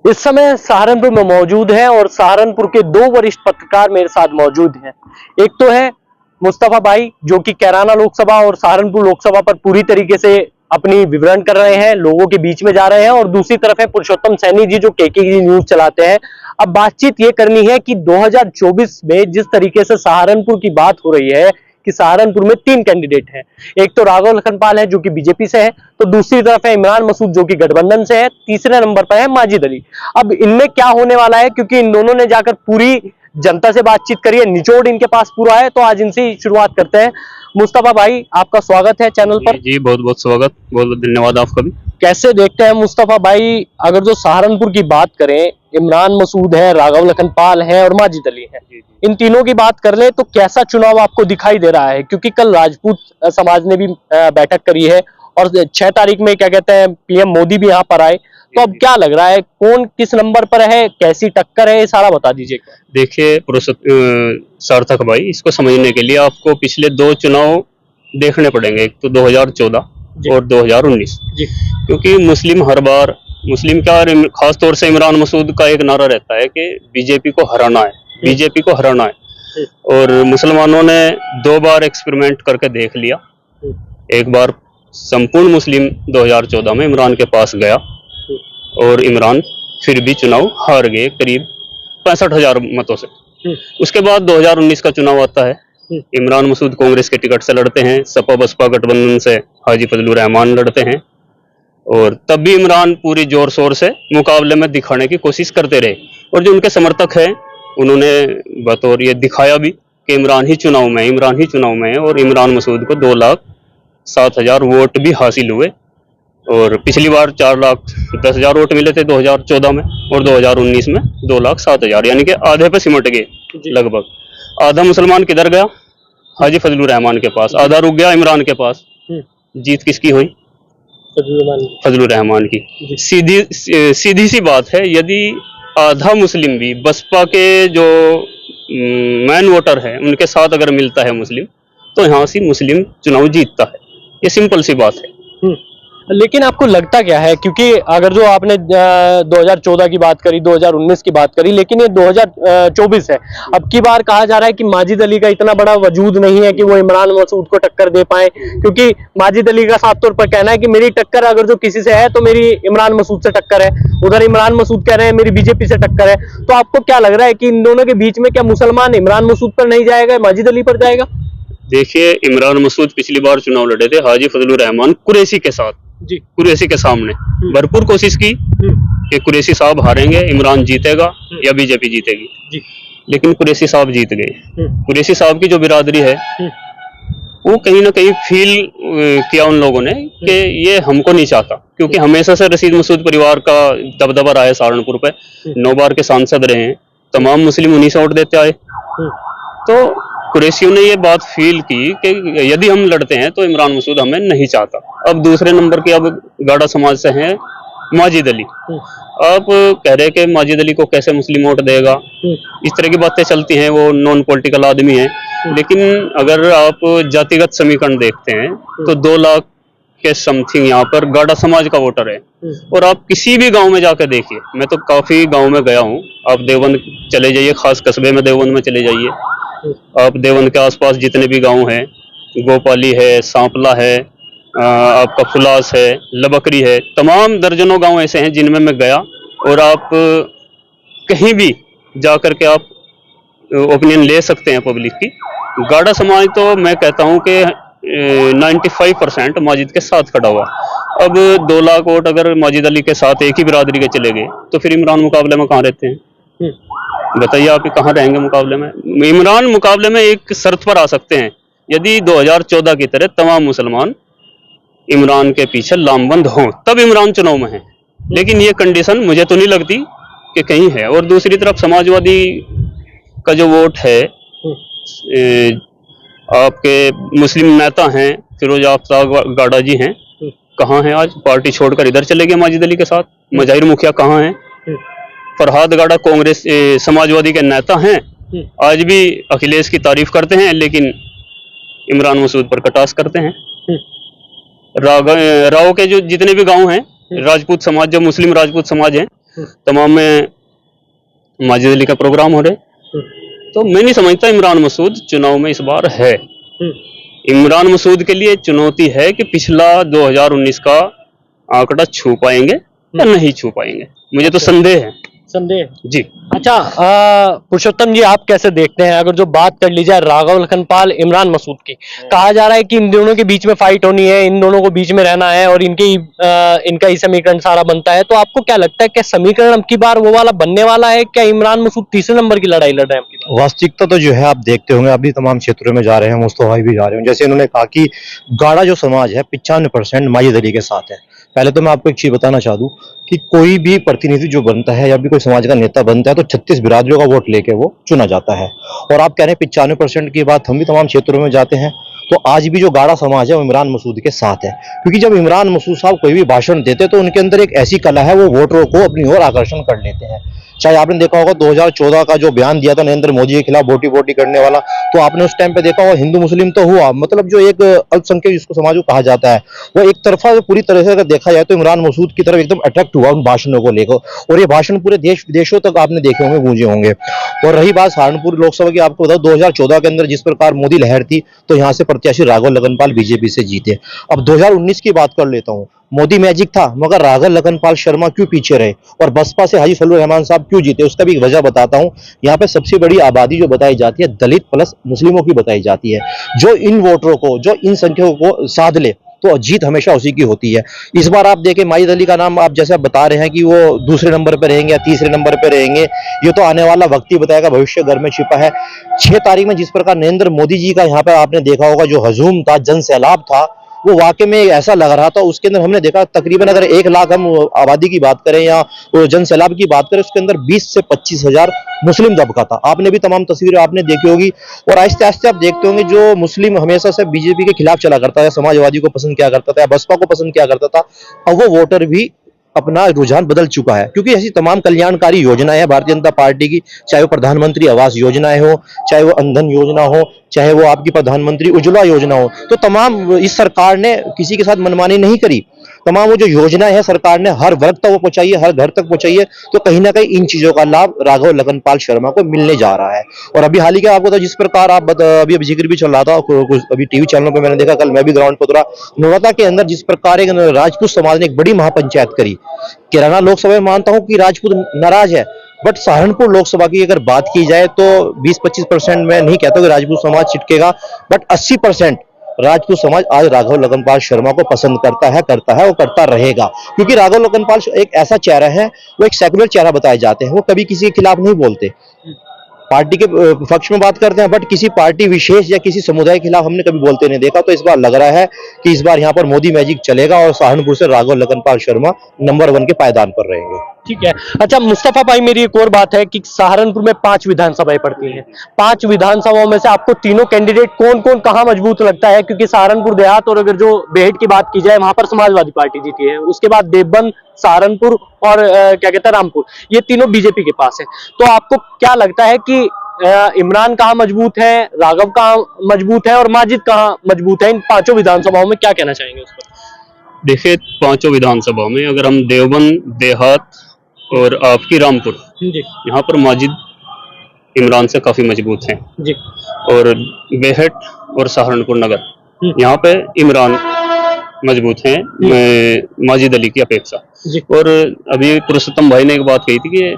इस समय सहारनपुर में मौजूद है और सहारनपुर के दो वरिष्ठ पत्रकार मेरे साथ मौजूद हैं। एक तो है मुस्तफा भाई जो कि कैराना लोकसभा और सहारनपुर लोकसभा पर पूरी तरीके से अपनी विवरण कर रहे हैं, लोगों के बीच में जा रहे हैं, और दूसरी तरफ है पुरुषोत्तम सैनी जी जो केके न्यूज चलाते हैं। अब बातचीत ये करनी है कि 2024 में जिस तरीके से सहारनपुर की बात हो रही है कि सहारनपुर में 3 कैंडिडेट हैं। एक तो राघव लखनपाल है जो कि बीजेपी से है, तो दूसरी तरफ है इमरान मसूद जो कि गठबंधन से है, तीसरे नंबर पर है माजिद अली। अब इनमें क्या होने वाला है, क्योंकि इन दोनों ने जाकर पूरी जनता से बातचीत करी है, निचोड़ इनके पास पूरा है, तो आज इनसे ही शुरुआत करते हैं। मुस्तफा भाई, आपका स्वागत है चैनल पर। जी बहुत बहुत स्वागत, बहुत बहुत धन्यवाद आपका भी। कैसे देखते हैं मुस्तफा भाई, अगर जो सहारनपुर की बात करें, इमरान मसूद है, राघव लखनपाल है और माजिद अली है, इन तीनों की बात कर ले तो कैसा चुनाव आपको दिखाई दे रहा है? क्योंकि कल राजपूत समाज ने भी बैठक करी है और 6 तारीख में क्या कहते हैं पीएम मोदी भी यहाँ पर आए, तो अब क्या लग रहा है कौन किस नंबर पर है, कैसी टक्कर है, ये सारा बता दीजिए। देखिए सार्थक भाई, इसको समझने के लिए आपको पिछले 2 चुनाव देखने पड़ेंगे, एक तो 2014 और 2019। क्योंकि मुस्लिम हर बार, मुस्लिम क्या, खास तौर से इमरान मसूद का एक नारा रहता है कि बीजेपी को हराना है, बीजेपी को हराना है। और मुसलमानों ने 2 बार एक्सपेरिमेंट करके देख लिया। एक बार संपूर्ण मुस्लिम 2014 में इमरान के पास गया और इमरान फिर भी चुनाव हार गए करीब 65,000 मतों से। उसके बाद 2019 का चुनाव आता है, इमरान मसूद कांग्रेस के टिकट से लड़ते हैं, सपा बसपा गठबंधन से हाजी फजलुर रहमान लड़ते हैं, और तब भी इमरान पूरी जोर शोर से मुकाबले में दिखाने की कोशिश करते रहे। और जो उनके समर्थक हैं उन्होंने बतौर ये दिखाया भी कि इमरान ही चुनाव में, इमरान ही चुनाव में है, और इमरान मसूद को 2,07,000 वोट भी हासिल हुए। और पिछली बार 4,10,000 वोट मिले थे 2014 में, और 2019 में 2,07,000, यानी कि आधे पे सिमट गए लगभग। आधा मुसलमान किधर गया? हाजी फजलुर रहमान के पास। आधा रुक गया इमरान के पास। जीत किसकी हुई? फजलुर रहमान की। सीधी सी बात है, यदि आधा मुस्लिम भी बसपा के जो मैन वोटर है उनके साथ अगर मिलता है मुस्लिम, तो यहाँ से मुस्लिम चुनाव जीतता है। ये सिंपल सी बात है। लेकिन आपको लगता क्या है, क्योंकि अगर जो आपने 2014 की बात करी, 2019 की बात करी, लेकिन ये 2024 है, अब की बार कहा जा रहा है कि माजिद अली का इतना बड़ा वजूद नहीं है कि वो इमरान मसूद को टक्कर दे पाए, क्योंकि माजिद अली का साफ तौर पर कहना है कि मेरी टक्कर अगर जो किसी से है तो मेरी इमरान मसूद से टक्कर है। उधर इमरान मसूद कह रहे हैं मेरी बीजेपी से टक्कर है। तो आपको क्या लग रहा है कि इन दोनों के बीच में क्या मुसलमान इमरान मसूद पर नहीं जाएगा, माजिद अली पर जाएगा? देखिए, इमरान मसूद पिछली बार चुनाव लड़े थे हाजी फजलुर रहमान कुरैशी के साथ जी, कुरैशी के सामने भरपूर कोशिश की कि कुरैशी साहब हारेंगे, इमरान जीतेगा या बीजेपी जीतेगी जी। लेकिन कुरैशी साहब जीत गए। कुरैशी साहब की जो बिरादरी है वो कहीं ना कहीं फील किया उन लोगों ने कि ये हमको नहीं चाहता, क्योंकि हमेशा से रशीद मसूद परिवार का दबदबा रहा है सहारनपुर पे। 9 बार के सांसद रहे हैं, तमाम मुस्लिम उन्हीं से वोट देते आए। तो कुरैशियों ने ये बात फील की कि यदि हम लड़ते हैं तो इमरान मसूद हमें नहीं चाहता। अब दूसरे नंबर के अब गाड़ा समाज से हैं माजिद अली। आप कह रहे कि माजिद अली को कैसे मुस्लिम वोट देगा, इस तरह की बातें चलती हैं। वो नॉन पॉलिटिकल आदमी है, लेकिन अगर आप जातिगत समीकरण देखते हैं तो 2 लाख के समथिंग यहाँ पर गाड़ा समाज का वोटर है। और आप किसी भी गांव में जाकर देखिए, मैं तो काफी गांव में गया हूँ, आप देवबंद चले जाइए, खास कस्बे में देवबंद में चले जाइए, आप देवबंद के आसपास जितने भी गांव हैं, गोपाली है, सांपला है, आपका फुलास है, लबकरी है, तमाम दर्जनों गांव ऐसे हैं जिनमें मैं गया। और आप कहीं भी जाकर के आप ओपिनियन ले सकते हैं पब्लिक की। गाड़ा समाज तो मैं कहता हूं कि 95% माजिद के साथ खड़ा हुआ। अब 2 लाख वोट अगर माजिद अली के साथ एक ही बिरादरी के चले गए तो फिर इमरान मुकाबले में कहाँ रहते हैं? बताइए आप कहाँ रहेंगे मुकाबले में? इमरान मुकाबले में एक शर्त पर आ सकते हैं, यदि 2014 की तरह तमाम मुसलमान इमरान के पीछे लामबंद हों, तब इमरान चुनाव में है। लेकिन ये कंडीशन मुझे तो नहीं लगती कि कहीं है। और दूसरी तरफ समाजवादी का जो वोट है, आपके मुस्लिम नेता हैं, फिरोज आफ्ताब गाड़ा जी हैं, कहाँ हैं आज? पार्टी छोड़कर इधर चले गए माजिद अली के साथ। मजाहिर मुखिया कहाँ हैं? फरहाद गाड़ा कांग्रेस समाजवादी के नेता हैं, आज भी अखिलेश की तारीफ करते हैं, लेकिन इमरान मसूद पर कटास करते हैं। राव के जो जितने भी गांव हैं, राजपूत समाज, जो मुस्लिम राजपूत समाज हैं, तमाम में माजिद अली का प्रोग्राम हो रहे। तो मैं नहीं समझता इमरान मसूद चुनाव में इस बार है। इमरान मसूद के लिए चुनौती है कि पिछला 2019 का आंकड़ा छू पाएंगे या नहीं छू पाएंगे, मुझे तो संदेह है। संदेह जी। अच्छा, पुरुषोत्तम जी, आप कैसे देखते हैं, अगर जो बात कर ली जाए राघव लखनपाल इमरान मसूद की, कहा जा रहा है कि इन दोनों के बीच में फाइट होनी है, इन दोनों को बीच में रहना है और इनका ही समीकरण सारा बनता है। तो आपको क्या लगता है, क्या समीकरण अब की बार वो वाला बनने वाला है? क्या इमरान मसूद तीसरे नंबर की लड़ाई लड़ रहे हैं अब की बार? वास्तविकता तो जो है आप देखते होंगे, अभी तमाम क्षेत्रों में जा रहे हैं, मुस्तफा भाई भी जा रहे हैं। जैसे इन्होंने कहा कि गाढ़ा जो समाज है 95% माजिद अली के साथ है। पहले तो मैं आपको एक चीज बताना चाह दूं कि कोई भी प्रतिनिधि जो बनता है या भी कोई समाज का नेता बनता है तो 36 बिरादरियों का वोट लेके वो चुना जाता है। और आप कह रहे हैं 95% की बात, हम भी तमाम क्षेत्रों में जाते हैं तो आज भी जो गाढ़ा समाज है वो इमरान मसूद के साथ है। क्योंकि जब इमरान मसूद साहब कोई भी भाषण देते तो उनके अंदर एक ऐसी कला है, वो वोटरों को अपनी ओर आकर्षण कर लेते हैं। चाहे आपने देखा होगा 2014 का जो बयान दिया था नरेंद्र मोदी के खिलाफ बोटी बोटी करने वाला, तो आपने उस टाइम पे देखा होगा हिंदू मुस्लिम तो हुआ, मतलब जो एक अल्पसंख्यक जिसको समाज को कहा जाता है वो एक तरफा पूरी तरह से अगर देखा जाए तो इमरान मसूद की तरफ एकदम अट्रैक्ट हुआ उन भाषणों को लेकर। और ये भाषण पूरे देश विदेशों तक आपने देखे होंगे, गूंजे होंगे। और रही बात सहारनपुर लोकसभा की, आपको बताओ 2014 के अंदर जिस प्रकार मोदी लहर थी तो यहाँ से प्रत्याशी राघव लखनपाल बीजेपी से जीते। अब 2019 की बात कर लेता हूँ, मोदी मैजिक था मगर राघव लखनपाल शर्मा क्यों पीछे रहे और बसपा से हाजी फजलुर रहमान साहब क्यों जीते, उसका भी एक वजह बताता हूं। यहाँ पे सबसे बड़ी आबादी जो बताई जाती है दलित प्लस मुस्लिमों की बताई जाती है। जो इन वोटरों को, जो इन संख्याओं को साध ले तो जीत हमेशा उसी की होती है। इस बार आप देखें माजिद अली का नाम, आप जैसे बता रहे हैं कि वो दूसरे नंबर पर रहेंगे या तीसरे नंबर पर रहेंगे, ये तो आने वाला वक्त ही बताएगा, भविष्य घर में छिपा है। 6 तारीख में जिस प्रकार नरेंद्र मोदी जी का यहाँ पर आपने देखा होगा जो हजूम था, जन सैलाब था, वो वाकई में ऐसा लग रहा था। उसके अंदर हमने देखा तकरीबन अगर 1 लाख हम आबादी की बात करें या जन सैलाब की बात करें, उसके अंदर 20 से 25 हजार मुस्लिम दबका था। आपने भी तमाम तस्वीरें आपने देखी होगी। और आहिस्ते आहिस्ते आप देखते होंगे जो मुस्लिम हमेशा से बीजेपी के खिलाफ चला करता था, समाजवादी को पसंद किया करता था या बसपा को पसंद किया करता था, अब वो वोटर भी अपना रुझान बदल चुका है। क्योंकि ऐसी तमाम कल्याणकारी योजनाएं हैं भारतीय जनता पार्टी की, चाहे वो प्रधानमंत्री आवास योजनाएं हो, चाहे वो अंधन योजना हो, चाहे वो आपकी प्रधानमंत्री उज्ज्वला योजना हो, तो तमाम इस सरकार ने किसी के साथ मनमानी नहीं करी। तमाम वो जो योजनाएं हैं सरकार ने हर वर्ग तक वो पहुंचाई है, हर घर तक पहुंचाई है। तो कहीं ना कहीं इन चीजों का लाभ राघव लखनपाल शर्मा को मिलने जा रहा है। और अभी हाल ही के आपको तो जिस प्रकार आप अभी जिक्र भी चल रहा था, कुछ अभी टीवी चैनलों पर मैंने देखा, कल मैं भी ग्राउंड पर उतरा, नौलता के अंदर जिस प्रकार एक राजपूत समाज ने एक बड़ी महापंचायत करी। कैराना लोकसभा में मानता हूं कि राजपूत नाराज है, बट सहारनपुर लोकसभा की अगर बात की जाए तो 20-25% में नहीं कहता कि राजपूत समाज छिटकेगा, बट 80% राजपूत समाज आज राघव लखनपाल शर्मा को पसंद करता है और करता रहेगा। क्योंकि राघव लखनपाल एक ऐसा चेहरा है, वो एक सेकुलर चेहरा बताए जाते हैं, वो कभी किसी के खिलाफ नहीं बोलते, पार्टी के पक्ष में बात करते हैं, बट किसी पार्टी विशेष या किसी समुदाय के खिलाफ हमने कभी बोलते नहीं देखा। तो इस बार लग रहा है कि इस बार यहाँ पर मोदी मैजिक चलेगा और सहारनपुर से राघव लखनपाल शर्मा नंबर 1 के पायदान पर रहेंगे। ठीक है। अच्छा मुस्तफा भाई, मेरी एक और बात है कि सहारनपुर में 5 विधानसभाएं पड़ती हैं। 5 विधानसभाओं में से आपको तीनों कैंडिडेट कौन कौन कहाँ मजबूत लगता है? क्योंकि सहारनपुर देहात और अगर जो बेहट की बात की जाए वहां पर समाजवादी पार्टी जीती है, उसके बाद देवबंद, सहारनपुर और क्या कहते हैं रामपुर, ये तीनों बीजेपी के पास है। तो आपको क्या लगता है कि इमरान कहाँ मजबूत है, राघव कहाँ मजबूत है और माजिद कहाँ मजबूत है? इन 5 विधानसभाओं में क्या कहना चाहेंगे उस पर? देखिए 5 विधानसभाओं में अगर हम देवबंद, देहात और आपकी रामपुर, यहाँ पर माजिद इमरान से काफी मजबूत हैं जी। और बेहट और सहारनपुर नगर, यहाँ पे इमरान मजबूत हैं माजिद अली की अपेक्षा। और अभी पुरुषोत्तम भाई ने एक बात कही थी कि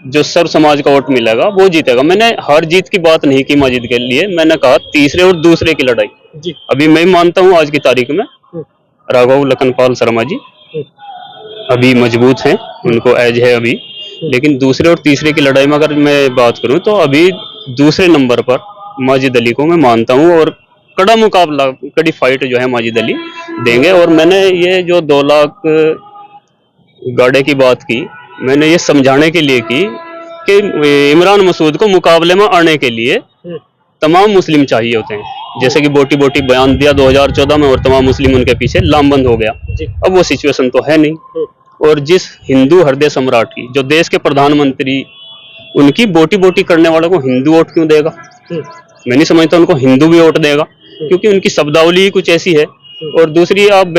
जो सर्व समाज का वोट मिलेगा वो जीतेगा। मैंने हार जीत की बात नहीं की माजिद के लिए, मैंने कहा तीसरे और दूसरे की लड़ाई जी। अभी मैं मानता हूँ आज की तारीख में राघव लखनपाल शर्मा जी अभी मजबूत हैं, उनको एज है अभी, लेकिन दूसरे और तीसरे की लड़ाई में अगर मैं बात करूं तो अभी दूसरे नंबर पर माजिद अली को मैं मानता हूं। और कड़ा मुकाबला, कड़ी फाइट जो है माजिद अली देंगे। और मैंने ये जो 2 लाख गाड़े की बात की, मैंने ये समझाने के लिए की कि इमरान मसूद को मुकाबले में आने के लिए तमाम मुस्लिम चाहिए होते हैं। जैसे कि बोटी बोटी बयान दिया 2014 में और तमाम मुस्लिम उनके पीछे लामबंद हो गया। अब वो सिचुएशन तो है नहीं। और जिस हिंदू हृदय सम्राट की, जो देश के प्रधानमंत्री, उनकी बोटी बोटी करने वालों को हिंदू वोट क्यों देगा? मैं नहीं समझता उनको हिंदू भी वोट देगा, क्योंकि उनकी शब्दावली ही कुछ ऐसी है। और दूसरी, आप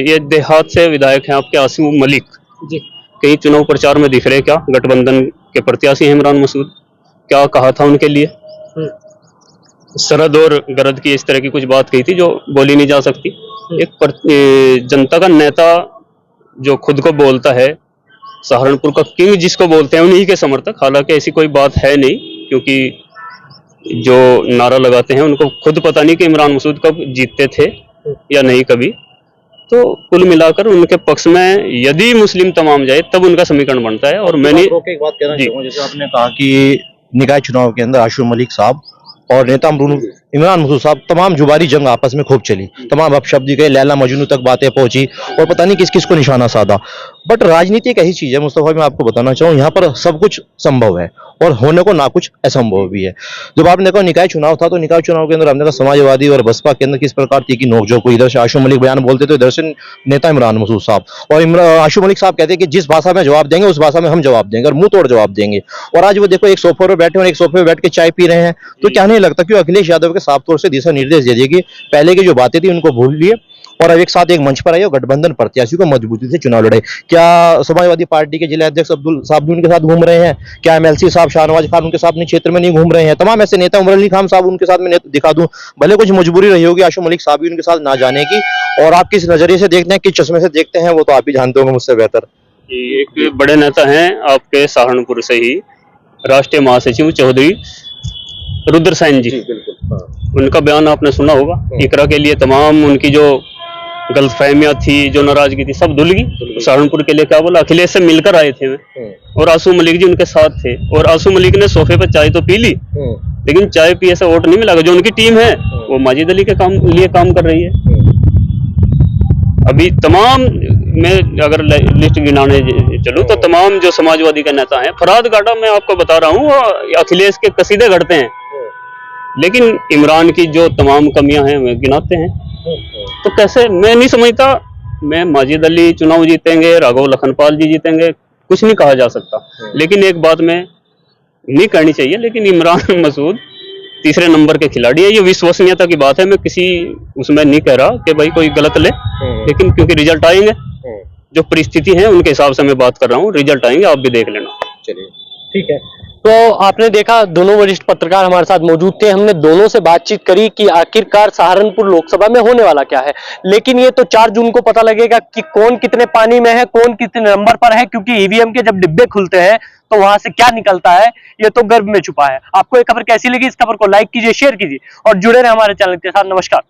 ये देहात से विधायक हैं आपके आसिम मलिक जी, कहीं चुनाव प्रचार में दिख रहे क्या गठबंधन के प्रत्याशी हैं इमरान मसूद? क्या कहा था उनके लिए? सरहद और गरद की इस तरह की कुछ बात कही थी जो बोली नहीं जा सकती। जनता का नेता जो खुद को बोलता है, सहारनपुर का किंग जिसको बोलते हैं, उन्हीं के समर्थक। हालांकि ऐसी कोई बात है नहीं, क्योंकि जो नारा लगाते हैं उनको खुद पता नहीं कि इमरान मसूद कब जीतते थे या नहीं कभी। तो कुल मिलाकर उनके पक्ष में यदि मुस्लिम तमाम जाए तब उनका समीकरण बनता है। और मैंने एक बात कहना चाहूंगा, जैसे आपने कहा कि निकाय चुनाव के अंदर आशू मलिक साहब और नेता इमरान मसूद साहब तमाम जुबारी जंग आपस में खूब चली, तमाम अपशब्द गए, लैला मजनू तक बातें पहुंची और पता नहीं किस किस को निशाना साधा। बट राजनीति एक ऐसी चीज है मुस्तफा, मैं आपको बताना चाहूँ, यहाँ पर सब कुछ संभव है और होने को ना कुछ असंभव भी है। जब आपने कहा निकाय चुनाव था, तो निकाय चुनाव के अंदर हमने कहा समाजवादी और बसपा के अंदर किस प्रकार की नोकझोंक हुई। इधर से आशू मलिक बयान बोलते तो इधर से नेता इमरान मसूद साहब, और आशू मलिक साहब कहते हैं कि जिस भाषा में जवाब देंगे उस भाषा में हम जवाब देंगे और मुंह तोड़ जवाब देंगे। और आज वो देखो एक सोफे पर बैठे और एक सोफे पर बैठ के चाय पी रहे हैं। तो क्या नहीं लगता कि अखिलेश यादव के साफ तौर से दिशा निर्देश दे दिए कि पहले की जो बातें थी उनको भूल लिए और अब एक साथ एक मंच पर आए और गठबंधन प्रत्याशी को मजबूती से चुनाव लड़े। क्या समाजवादी पार्टी के जिला अध्यक्ष अब्दुल साहब भी उनके साथ घूम रहे हैं? क्या एमएलसी साहब शाहनवाज खान उनके साथ अपने क्षेत्र में नहीं घूम रहे हैं? तमाम ऐसे नेता, उमर अली खान साहब उनके साथ में दिखा दूं, भले कुछ मजबूरी रही होगी आशू मलिक साहब भी उनके साथ ना जाने की। और आप किस नजरिए से देखते हैं, किस चश्मे से देखते हैं, वो तो आप ही जानते होंगे मुझसे बेहतर। एक बड़े नेता हैं आपके सहारनपुर से ही, राष्ट्रीय महासचिव चौधरी रुद्र सेन जी। उनका बयान आपने सुना होगा, इकरा के लिए तमाम उनकी जो गलतफहमियां थी, जो नाराजगी थी, सब धुल गई। सहारनपुर के लिए क्या बोला, अखिलेश से मिलकर आए थे वे, और आशू मलिक जी उनके साथ थे। और आशू मलिक ने सोफे पर चाय तो पी ली, लेकिन चाय पिए से वोट नहीं मिला। जो उनकी टीम है वो माजिद अली के लिए काम कर रही है। अभी तमाम, मैं अगर लिस्ट गिनाने चलूं तो तमाम जो समाजवादी के नेता हैं, फराद गाड़ा मैं आपको बता रहा हूँ, अखिलेश के कसीदे गढ़ते हैं, लेकिन इमरान की जो तमाम कमियां हैं वे गिनाते हैं। तो कैसे, मैं नहीं समझता। मैं माजिद अली चुनाव जीतेंगे, राघव लखनपाल जी जीतेंगे, कुछ नहीं कहा जा सकता। लेकिन एक बात मैं नहीं करनी चाहिए, लेकिन इमरान मसूद तीसरे नंबर के खिलाड़ी है। ये विश्वसनीयता की बात है, मैं किसी उसमें नहीं कह रहा कि भाई कोई गलत ले, लेकिन क्योंकि रिजल्ट आएंगे, जो परिस्थिति है उनके हिसाब से मैं बात कर रहा हूँ, रिजल्ट आएंगे, आप भी देख लेना। चलिए ठीक है। तो आपने देखा दोनों वरिष्ठ पत्रकार हमारे साथ मौजूद थे, हमने दोनों से बातचीत करी कि आखिरकार सहारनपुर लोकसभा में होने वाला क्या है। लेकिन ये तो 4 जून को पता लगेगा कि कौन कितने पानी में है, कौन कितने नंबर पर है, क्योंकि ईवीएम के जब डिब्बे खुलते हैं तो वहां से क्या निकलता है ये तो गर्भ में छुपा है। आपको ये खबर कैसी लगी? इस खबर को लाइक कीजिए, शेयर कीजिए और जुड़े रहे हमारे चैनल के साथ। नमस्कार।